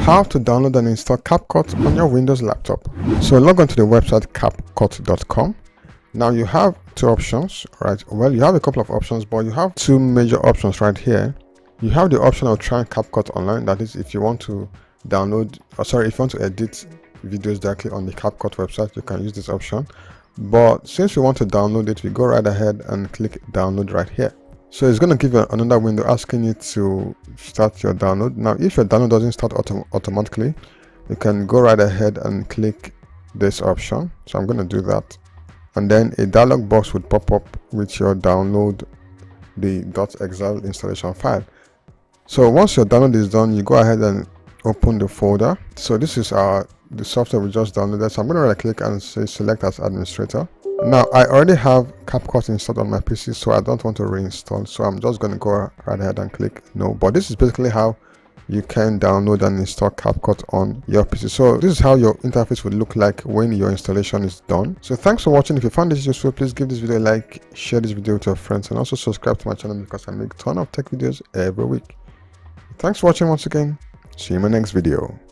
how to download and install CapCut on your Windows laptop. So log on to the website capcut.com. Now you have two options, right? Well, you have a couple of options, but you have two major options right here. You have the option of trying CapCut online. That is, if you want to download, if you want to edit videos directly on the CapCut website, you can use this option. But since we want to download it, we go right ahead and click download right here. So it's going to give you another window asking you to start your download. Now, if your download doesn't start automatically, you can go right ahead and click this option. So I'm going to do that. And then a dialog box would pop up with your download, the .exile installation file. So once your download is done, you go ahead and open the folder. So this is the software we just downloaded. So I'm going to right click and say select as administrator. Now I already have CapCut installed on my PC, so I don't want to reinstall. So I'm just going to go right ahead and click no. But this is basically how you can download and install CapCut on your PC. So this is how your interface would look like when your installation is done. So thanks for watching. If you found this useful, please give this video a like, share this video with your friends, and also subscribe to my channel because I make a ton of tech videos every week. Thanks for watching once again. See you in my next video.